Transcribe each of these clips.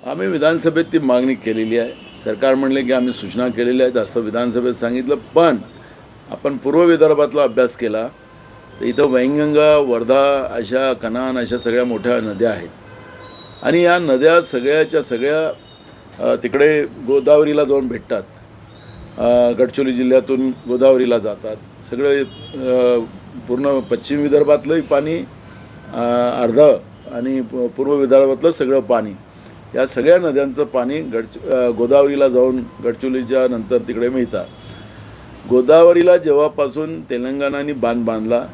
आम्ही विधानसभेत ती मागणी केलेली आहे. सरकार म्हणले की आम्ही सूचना केलेल्या आहेत असं विधानसभेत सांगितलं. पण आपण पूर्व विदर्भातला अभ्यास केला तर इथं वैनगंगा, वर्धा अशा कन्हान अशा सगळ्या मोठ्या नद्या आहेत आणि या नद्या सगळ्याच्या सगळ्या तिकडे गोदावरीला जाऊन भेटतात. गडचिरोली जिल्ह्यातून गोदावरीला जातात. सगळे पूर्ण पश्चिम विदर्भातलंही पाणी अर्धं आणि पूर्व विदर्भातलं सगळं पाणी, या सगळ्या नद्यांचं पाणी गोदावरीला जाऊन गडचिरोलीच्या नंतर तिकडे मिळतात. गोदावरीला जेव्हापासून तेलंगणाने बांध बांधला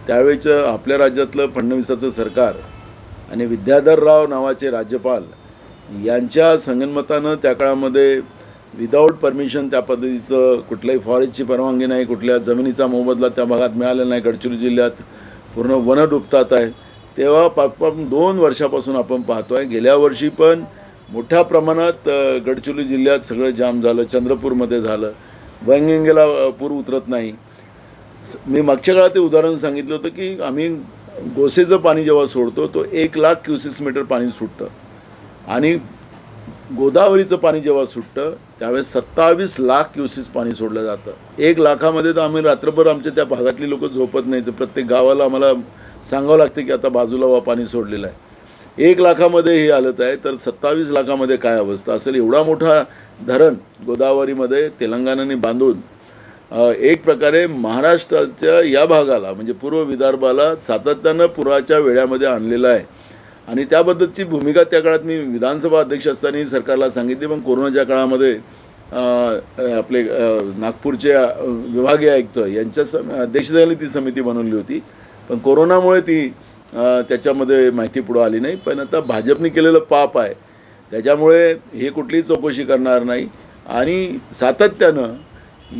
त्यावेळेचं आपल्या राज्यातलं फडणवीसाचं सरकार आणि विद्याधर राव नावाचे राज्यपाल यांच्या संगनमतानं त्या काळामध्ये विदाऊट परमिशन त्या पद्धतीचं कुठल्याही फॉरेस्टची परवानगी नाही, कुठल्या जमिनीचा मोबदला त्या भागात मिळालेला नाही. गडचिरोली जिल्ह्यात पूर्ण वनं डुबतात आहे. तेव्हा 2 वर्षापासून आपण पाहतो आहे. गेल्या वर्षी पण मोठ्या प्रमाणात गडचिरोली जिल्ह्यात सगळं जाम झालं. चंद्रपूरमध्ये झालं. वैनगंगेला पूर उतरत नाही. मी मागच्या काळात ते उदाहरण सांगितलं होतं की आम्ही गोसेचं पाणी जेव्हा सोडतो तो 1,00,000 क्युसेक्स मीटर पाणी सुटतं आणि गोदावरीचं पाणी जेव्हा सुटतं त्यावेळेस 27 लाख क्युसेस पाणी सोडलं जातं. 1 लाखामध्ये तर आम्ही रात्रभर आमच्या त्या भागातली लोक झोपत नाही. तर प्रत्येक गावाला आम्हाला सांगावं लागतं की आता बाजूला वा पाणी सोडलेलं आहे. 1 लाखामध्ये ही हालत आहे तर 27 लाखामध्ये काय अवस्था असेल. एवढा मोठा धरण गोदावरीमध्ये तेलंगणाने बांधून एक प्रकारे महाराष्ट्राच्या या भागाला म्हणजे पूर्व विदर्भाला सातत्यानं पुराच्या वेळामध्ये आणलेलं आहे आणि त्याबद्दलची भूमिका त्या काळात मी विधानसभा अध्यक्ष असताना सरकारला सांगितली. पण कोरोनाच्या काळामध्ये आपले नागपूरचे विभागीय आयुक्त यांच्या अध्यक्षतेखाली ती समिती बनवली होती. पण कोरोनामुळे ती त्याच्यामध्ये माहिती पुढं आली नाही. पण आता भाजपने केलेलं पाप आहे त्याच्यामुळे हे कुठलीही चौकशी करणार नाही आणि सातत्यानं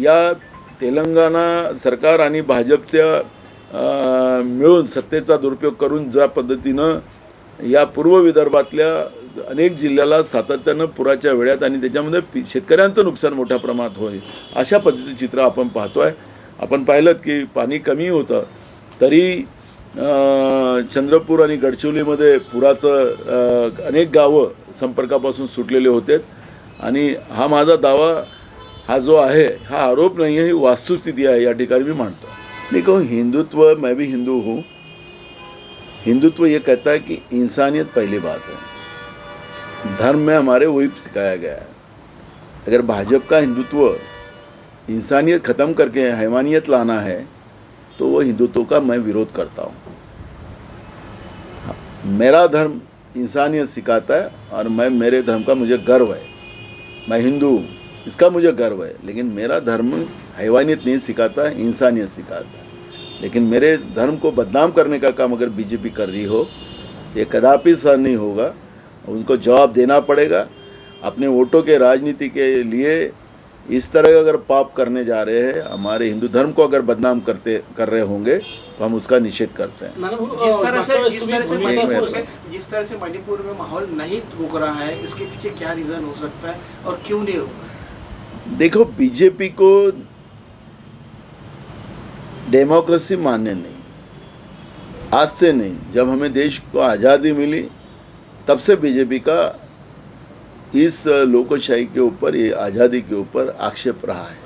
या तेलंगणा सरकार आणि भाजपच्या मिळून सत्तेचा दुरुपयोग करून ज्या पद्धतीनं या पूर्व विदर्भातल्या अनेक जिल्ह्याला सातत्यानं पुराच्या वेळात आणि त्याच्यामध्ये शेतकऱ्यांचं नुकसान मोठ्या प्रमाणात होईल अशा पद्धतीचं चित्र आपण पाहतो आहे. आपण पाहिलं की पाणी कमी होतं तरी चंद्रपूर आणि गडचिरोलीमध्ये पुराचं अनेक गावं संपर्कापासून सुटलेले होते आणि हा माझा दावा हा जो आहे हा आरोप नहीं है, ही वास्तुस्थिति है. या ठिकाणी मी मानतो. देखो, हिंदुत्व, मैं भी हिंदू हूँ. हिंदुत्व ये कहता है कि इंसानियत पहली बात है. धर्म में हमारे वही सिखाया गया है. अगर भाजपा का हिंदुत्व इंसानियत ख़त्म करके हैवानियत लाना है तो वो हिंदुत्व का मैं विरोध करता हूँ. मेरा धर्म इंसानियत सिखाता है और मेरे धर्म का मुझे गर्व है. मैं हिंदू हूँ, इसका मुझे गर्व है. लेकिन मेरा धर्म हैवानियत नहीं सिखाता है, इंसानियत सिखाता है. लेकिन मेरे धर्म को बदनाम करने का काम अगर बीजेपी कर रही हो ये कदापि सहन नहीं होगा. उनको जवाब देना पड़ेगा. अपने वोटों के राजनीति के लिए इस तरह का अगर पाप करने जा रहे हैं, हमारे हिंदू धर्म को अगर बदनाम कर रहे होंगे तो हम उसका निषेध करते हैं. जिस तरह से मणिपुर में माहौल नहीं रुक रहा है, इसके पीछे क्या रीजन हो सकता है और क्यों नहीं रुक रहा? देखो, बीजेपी को डेमोक्रेसी मान्य नहीं. आज से नहीं, जब हमें देश को आज़ादी मिली तब से बीजेपी का इस लोकशाही के ऊपर, ये आज़ादी के ऊपर आक्षेप रहा है.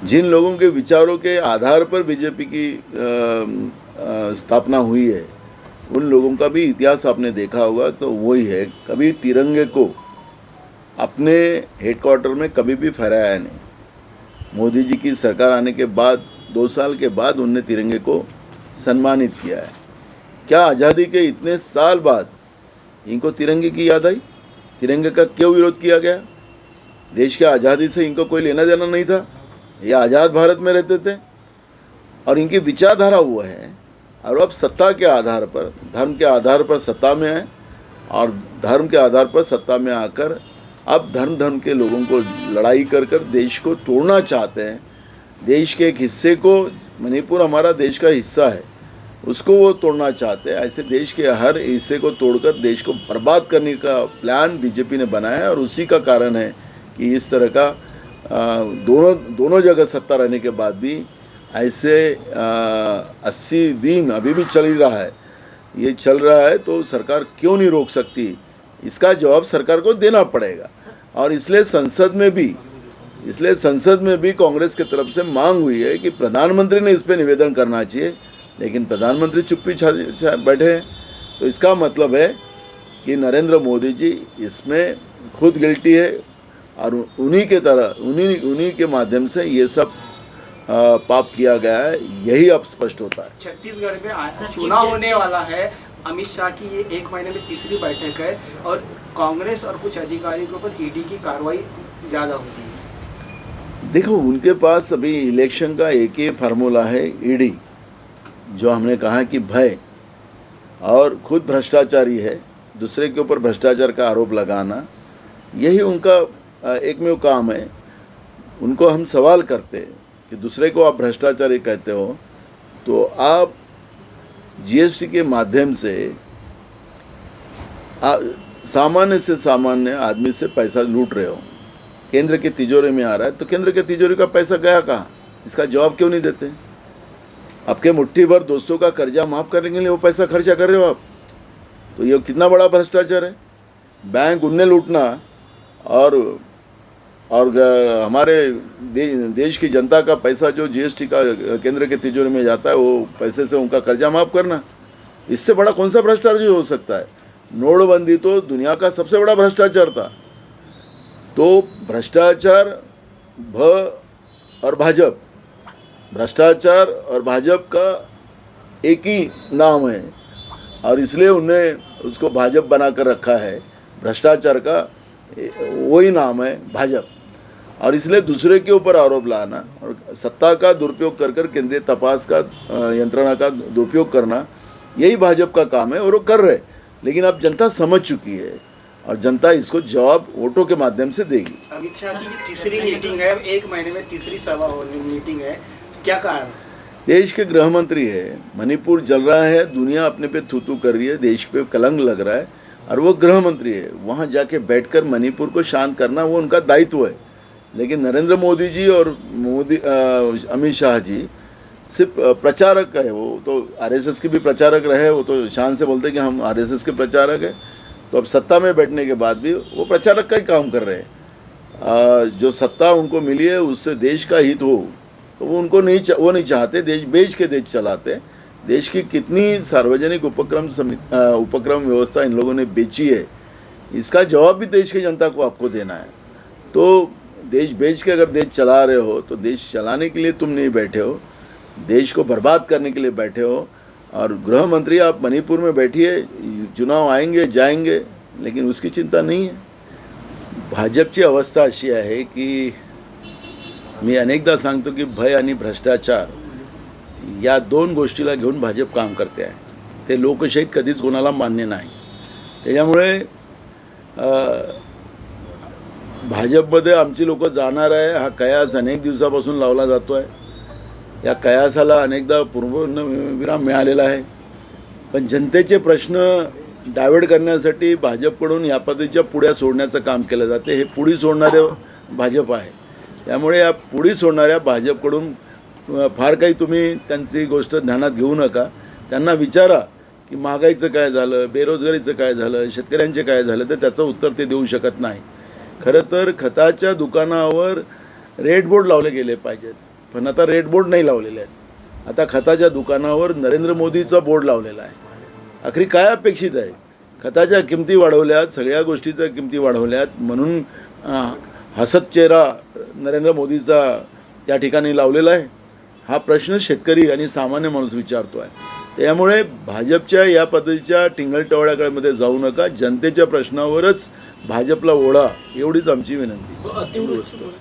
जिन लोगों के विचारों के आधार पर बीजेपी की स्थापना हुई है उन लोगों का भी इतिहास आपने देखा होगा तो वही है. कभी तिरंगे को अपने हेडक्वार्टर में कभी भी फहराया नहीं. मोदी जी की सरकार आने के बाद 2 साल के बाद उनने तिरंगे को सम्मानित किया है. क्या आज़ादी के इतने साल बाद इनको तिरंगे की याद आई? तिरंगे का क्यों विरोध किया गया? देश की आज़ादी से इनको कोई लेना देना नहीं था. ये आज़ाद भारत में रहते थे और इनकी विचारधारा वो है. और अब सत्ता के आधार पर, धर्म के आधार पर सत्ता में है और धर्म के आधार पर सत्ता में आकर अब धर्म के लोगों को लड़ाई कर देश को तोड़ना चाहते हैं. देश के एक हिस्से को, मणिपुर हमारा देश का हिस्सा है, उसको वो तोड़ना चाहते हैं. ऐसे देश के हर हिस्से को तोड़कर देश को बर्बाद करने का प्लान बीजेपी ने बनाया है और उसी का कारण है कि इस तरह का दोनों जगह सत्ता रहने के बाद भी ऐसे 80 दिन अभी भी चल ही रहा है. ये चल रहा है तो सरकार क्यों नहीं रोक सकती? इसका जवाब सरकार को देना पड़ेगा। और इसलिए संसद में भी कांग्रेस की तरफ से मांग हुई है कि प्रधानमंत्री ने इस पर निवेदन करना चाहिए, लेकिन प्रधानमंत्री चुप्पी बैठे हैं। तो इसका मतलब है कि नरेंद्र मोदी जी इसमें खुद गिल्टी है और उन्हीं के माध्यम से ये सब पाप किया गया है, यही अब स्पष्ट होता है। छत्तीसगढ़ में चुनाव होने वाला है, अमित शाह की ये 1 महीने में तीसरी बैठक है और कांग्रेस और कुछ अधिकारियों के ऊपर ईडी की कार्रवाई ज़्यादा होगी। देखो, उनके पास अभी इलेक्शन का एक ही फार्मूला है, ईडी, जो हमने कहा कि भय और खुद भ्रष्टाचारी है, दूसरे के ऊपर भ्रष्टाचार का आरोप लगाना, यही उनका एकमेव काम है। उनको हम सवाल करते हैं कि दूसरे को आप भ्रष्टाचारी कहते हो तो आप जीएसटी के माध्यम से सामान्य से सामान्य आदमी से पैसा लूट रहे हो, केंद्र की तिजोरी में आ रहा है, तो केंद्र की तिजोरी का पैसा गया कहाँ? इसका जवाब क्यों नहीं देते? आपके मुट्ठी भर दोस्तों का कर्जा माफ़ करने के लिए वो पैसा खर्चा कर रहे हो आप, तो ये कितना बड़ा भ्रष्टाचार है। बैंक उन्हें लूटना और हमारे देश की जनता का पैसा जो जीएसटी का केंद्र के तिजोरी में जाता है, वो पैसे से उनका कर्जा माफ़ करना, इससे बड़ा कौन सा भ्रष्टाचार हो सकता है? नोटबंदी तो दुनिया का सबसे बड़ा भ्रष्टाचार था। तो भ्रष्टाचार और भाजपा, भ्रष्टाचार और भाजपा का एक ही नाम है और इसलिए उन्हें उसको भाजपा बनाकर रखा है। भ्रष्टाचार का वही नाम है भाजपा, और इसलिए दूसरे के ऊपर आरोप लाना और सत्ता का दुरुपयोग कर केंद्रीय तपास का यंत्रणा का दुरुपयोग करना, यही भाजपा का काम है और वो कर रहे। लेकिन अब जनता समझ चुकी है और जनता इसको जवाब वोटों के माध्यम से देगी। अमित शाह की तीसरी मीटिंग है, 1 महीने में तीसरी सभा मीटिंग है, क्या कारण? देश के गृह मंत्री है, मणिपुर जल रहा है, दुनिया अपने पे थू कर रही है, देश पे कलंक लग रहा है और वो गृह मंत्री है। वहाँ जाके बैठकर मणिपुर को शांत करना वो उनका दायित्व है। लेकिन नरेंद्र मोदी जी और अमित शाह जी सिर्फ प्रचारक है। वो तो आरएसएस के भी प्रचारक रहे, वो तो शान से बोलते कि हम आरएसएस के प्रचारक हैं। तो अब सत्ता में बैठने के बाद भी वो प्रचारक का ही काम कर रहे हैं। जो सत्ता उनको मिली है उससे देश का हित हो, तो वो उनको नहीं चाहते। देश बेच के देश चलाते। देश की कितनी सार्वजनिक उपक्रम व्यवस्था इन लोगों ने बेची है, इसका जवाब भी देश की जनता को आपको देना है। तो देश बेच के अगर देश चला रहे हो तो देश चलाने के लिए तुम नहीं बैठे हो, देश को बर्बाद करने के लिए बैठे हो। और गृह मंत्री आप मणिपुर में बैठिए, चुनाव आएंगे जाएंगे, लेकिन उसकी चिंता नहीं है। भाजपची अवस्था अशी आहे की मी अनेकदा सांगतो की भय आणि भ्रष्टाचार या 2 गोष्टीला घेऊन भाजप काम करते आहे। ते लोकशाहीत कधीच कोणाला मान्य नाही। त्याच्यामुळे भाजपमध्ये आमची लोक जाणार आहे, हा कयास अनेक दिवसापासून लावला जातो आहे। या कयासाला अनेकदा पूर्णविराम मिळालेला आहे, पण जनतेचे प्रश्न डायव्हर्ट करण्यासाठी भाजपकडून या पद्धतीच्या पुड्या सोडण्याचं काम केलं जाते। हे पुडी सोडणारे भाजप आहे, त्यामुळे या पुडी सोडणाऱ्या भाजपकडून फार काही तुम्ही त्यांची गोष्ट ध्यानात घेऊ नका। त्यांना विचारा की महागाईचं काय झालं, बेरोजगारीचं काय झालं, शेतकऱ्यांचे काय झालं, तर त्याचं उत्तर ते देऊ शकत नाही। खरं तर खताच्या दुकानावर रेड बोर्ड लावले गेले पाहिजेत, पण आता रेड बोर्ड नाही लावलेले आहेत। आता खताच्या दुकानावर नरेंद्र मोदीचा बोर्ड लावलेला आहे। आखरी काय अपेक्षित आहे? खताच्या किमती वाढवल्यात, सगळ्या गोष्टीच्या किमती वाढवल्यात, म्हणून हसत चेहरा नरेंद्र मोदीचा त्या ठिकाणी लावलेला आहे। हा प्रश्न शेतकरी आणि सामान्य माणूस विचारतो आहे। त्यामुळे भाजपच्या या पद्धतीच्या टिंगलटवाळ्याकडे जाऊ नका, जनतेच्या प्रश्नावरच भाजपला ओढा, एवढीच आमची विनंती।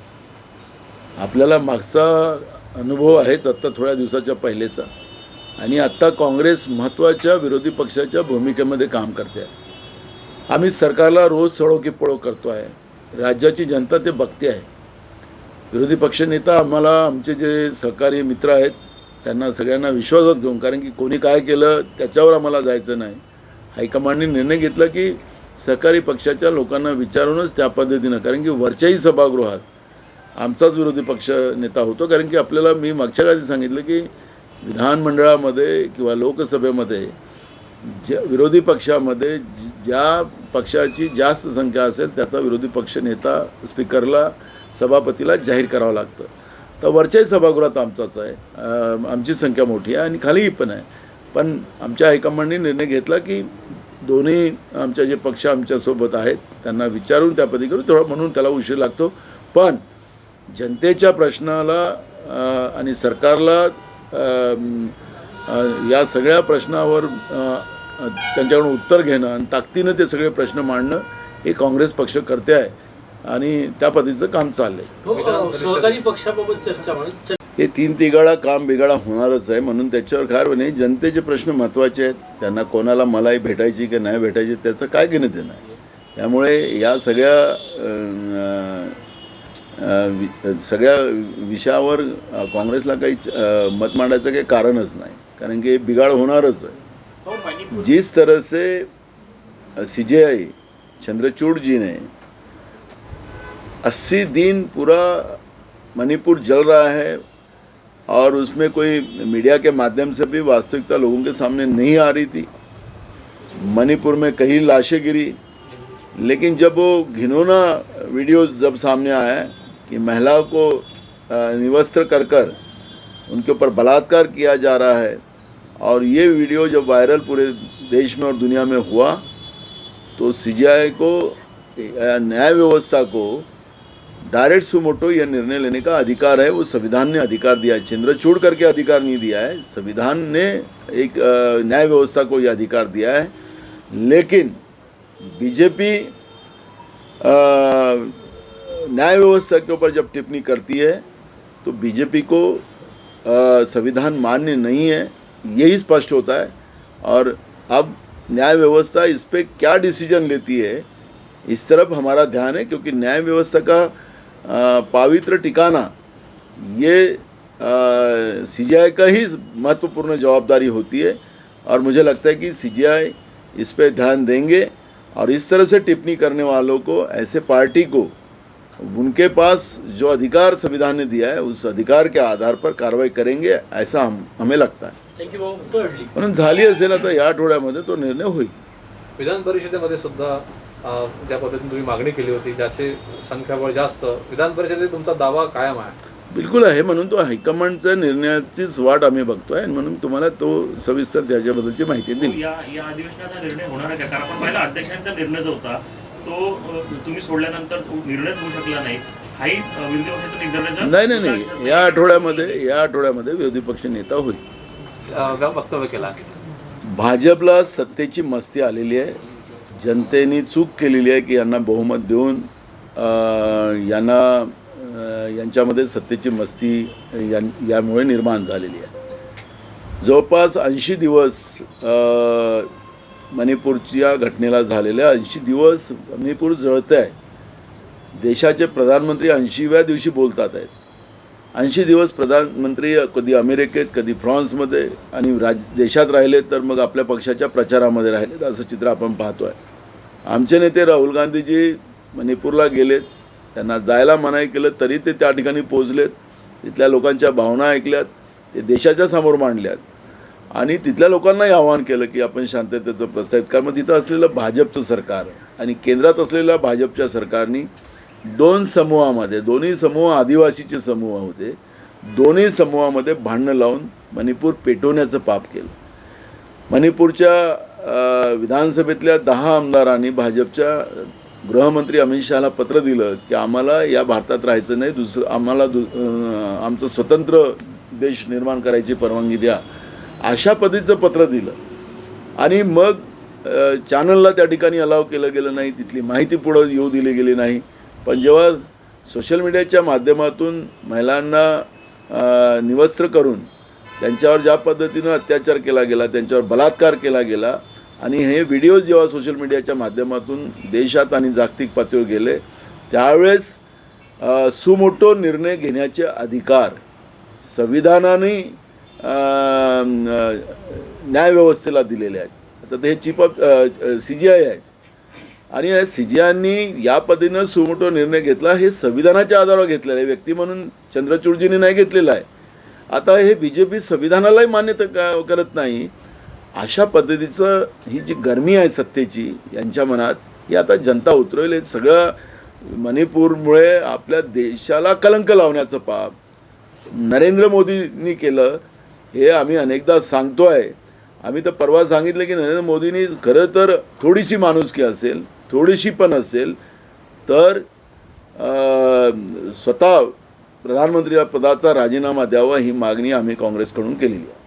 आपल्याला मागचा अनुभव आहेच आत्ता थोड्या दिवसाच्या पहिलेचा, आणि आत्ता काँग्रेस महत्त्वाच्या विरोधी पक्षाच्या भूमिकेमध्ये काम करते आहे। आम्ही सरकारला रोज सळो की पळो करतो आहे, राज्याची जनता ते बघते आहे। विरोधी पक्षनेता आम्हाला आमचे जे सहकारी मित्र आहेत त्यांना सगळ्यांना विश्वासात घेऊन, कारण की कोणी काय केलं त्याच्यावर आम्हाला जायचं नाही। हायकमांडने निर्णय घेतला की सहकारी पक्षाच्या लोकांना विचारूनच त्या पद्धतीनं, कारण की वरच्याही सभागृहात आमचाच विरोधी पक्ष नेता होतो। कारण की आपल्याला मी मागच्या काळी सांगितलं की विधानमंडळामध्ये किंवा लोकसभेमध्ये विरोधी पक्षामध्ये ज्या पक्षाची जास्त संख्या असेल त्याचा विरोधी पक्ष नेता स्पीकरला सभापतीला जाहीर करावं लागतं. तर वरच्याही सभागृहात आमचाच आहे, आमची संख्या मोठी आहे आणि खालीही पण आहे. पण आमच्या हायकमांडने निर्णय घेतला की दोन्ही आमच्या जे पक्ष आमच्यासोबत आहेत त्यांना विचारून त्या पदी करू, थोडं म्हणून त्याला उशीर लागतो. पण जनतेच्या प्रश्नाला आणि सरकारला या सगळ्या प्रश्नावर त्यांच्याकडून उत्तर घेणं आणि ताकदीनं ते सगळे प्रश्न मांडणं हे काँग्रेस पक्ष करते आहे आणि त्या पद्धतीचं काम चाललंय. सहकारी पक्षाबाबत चर्चा हे तीन तिघाडा काम बिघाडा होणारच आहे, म्हणून त्याच्यावर काय नाही. जनतेचे प्रश्न महत्त्वाचे आहेत, त्यांना कोणाला मलाही भेटायची की नाही भेटायची त्याचं काय घेणं देणं आहे. त्यामुळे या सगळ्या विषयावर काँग्रेसला काही मत मांडायचं काही कारणच नाही, कारण की बिघाड होणारच आहे. जिस तरह से सीजेआई चंद्रचूड़ जी ने 80 दिन पूरा मणिपुर जल रहा है और उसमें कोई मीडिया के माध्यम से भी वास्तविकता लोगों के सामने नहीं आ रही थी. मणिपुर में कई लाशें गिरी, लेकिन जब वो घिनौना वीडियो जब सामने आया कि महिलाओं को निवस्त्र कर उनके ऊपर बलात्कार किया जा रहा है, और ये वीडियो जब वायरल पूरे देश में और दुनिया में हुआ, तो सीजेआई को, न्याय व्यवस्था को डायरेक्ट सुमोटो यह निर्णय लेने का अधिकार है. वो संविधान ने अधिकार दिया है, चंद्रचूड़ करके अधिकार नहीं दिया है, संविधान ने एक न्याय व्यवस्था को यह अधिकार दिया है. लेकिन बीजेपी न्याय व्यवस्था के ऊपर जब टिप्पणी करती है तो बीजेपी को संविधान मान्य नहीं है, यही स्पष्ट होता है. और अब न्याय व्यवस्था इस पे क्या डिसीजन लेती है इस तरफ हमारा ध्यान है, क्योंकि न्याय व्यवस्था का पवित्र ठिकाना ये सीजेआई का ही महत्वपूर्ण जवाबदारी होती है. और मुझे लगता है कि सीजेआई इस पे ध्यान देंगे और इस तरह से टिप्पणी करने वालों को, ऐसे पार्टी को, उनके पास जो अधिकार संविधान ने दिया है उस अधिकार के आधार पर कार्रवाई करेंगे, ऐसा हमें लगता है. म्हणून झाली असेल आता या आठवड्यामध्ये तो निर्णय होईल. विधान परिषदेमध्ये सुद्धा ज्या पद्धतीने तुम्ही मागणी केली होती, ज्याची संख्याबळ जास्त, विधान परिषदेत तुमचा दावा कायम आहे? बिलकुल आहे, म्हणून तो हायकमांडच्या निर्णयाचीच वाट आम्ही बघतोय आणि म्हणून तुम्हाला तो सविस्तर त्याच्याबद्दलची माहिती दिली. या अधिवेशनाचा निर्णय होणार आहे का? कारण आपण पहिला अध्यक्षांचा निर्णय जो होता तो तुम्ही सोडल्यानंतर निर्णय होऊ शकला नाही. हाही विरोधी पक्षाचा निर्णय नाही. या आठवड्यामध्ये विरोधी पक्ष नेता होईल. वक्तव्य केला. भाजपला सत्तेची मस्ती आलेली आहे, जनतेने चूक केलेली आहे की यांना बहुमत देऊन यांच्यामध्ये सत्तेची मस्ती यामुळे निर्माण झालेली आहे. जवळपास 80 दिवस मणिपूरच्या घटनेला झालेल्या 80 दिवस मणिपूर जळतं आहे. देशाचे प्रधानमंत्री 80व्या दिवशी बोलतात आहेत. 80 दिवस प्रधानमंत्री कधी अमेरिकेत, कधी फ्रान्समध्ये आणि देशात राहिले तर मग आपल्या पक्षाच्या प्रचारामध्ये राहिले, असं चित्र आपण पाहतो आहे. आमचे नेते राहुल गांधीजी मणिपूरला गेलेत, त्यांना जायला मनाई केलं तरी ते त्या ठिकाणी पोहोचलेत, तिथल्या लोकांच्या भावना ऐकल्यात, ते देशाच्या समोर मांडल्यात आणि तिथल्या लोकांनाही आवाहन केलं की आपण शांततेचं प्रस्तावित. कारण मग तिथं असलेलं भाजपचं सरकार आणि केंद्रात असलेल्या भाजपच्या सरकारने दोन समूहामध्ये, दोन्ही समूह आदिवासीचे समूह होते, दोन्ही समूहामध्ये भांडणं लावून मणिपूर पेटवण्याचं पाप केलं. मणिपूरच्या विधानसभेतल्या 10 आमदारांनी भाजपच्या गृहमंत्री अमित शहाला पत्र दिलं की आम्हाला या भारतात राहायचं नाही, आम्हाला आमचं स्वतंत्र देश निर्माण करायची परवानगी द्या, अशा पद्धतीचं पत्र दिलं. आणि मग चॅनलला त्या ठिकाणी अलाव केलं गेलं नाही, तिथली माहिती पुढं येऊ दिली गेली नाही. पण जेव्हा सोशल मीडियाच्या माध्यमातून महिलांना निवस्त्र करून त्यांच्यावर ज्या पद्धतीनं अत्याचार केला गेला, त्यांच्यावर बलात्कार केला गेला आणि हे व्हिडिओज जेव्हा सोशल मीडियाच्या माध्यमातून देशात आणि जागतिक पातळीवर गेले, त्यावेळेस सुमोटो निर्णय घेण्याचे अधिकार संविधानाने न्यायव्यवस्थेला दिलेले आहेत. आता ते चीफ ऑफ सीजीआय आहे आणि या सीजीआयनी या पद्धतीनं सुमोटो निर्णय घेतला, हे संविधानाच्या आधारावर घेतलेलं आहे, व्यक्ती म्हणून चंद्रचूडजींनी नाही घेतलेलं आहे. आता हे बीजेपी संविधानालाही मान्यता करत नाही अशा पद्धतीचं ही जी गरमी आहे सत्तेची यांच्या मनात ही आता जनता उतरवेल. हे सगळं मणिपूरमुळे आपल्या देशाला कलंक लावण्याचं पाप नरेंद्र मोदींनी केलं हे आम्ही अनेकदा सांगतोय. आम्ही तर परवा सांगितलं की नरेंद्र मोदींनी खरं तर थोडीशी माणुसकी असेल, थोडीशी पण असेल तर स्वतः प्रधानमंत्री पदाचा राजीनामा द्यावा ही मागणी आम्ही काँग्रेसकडून केलेली आहे.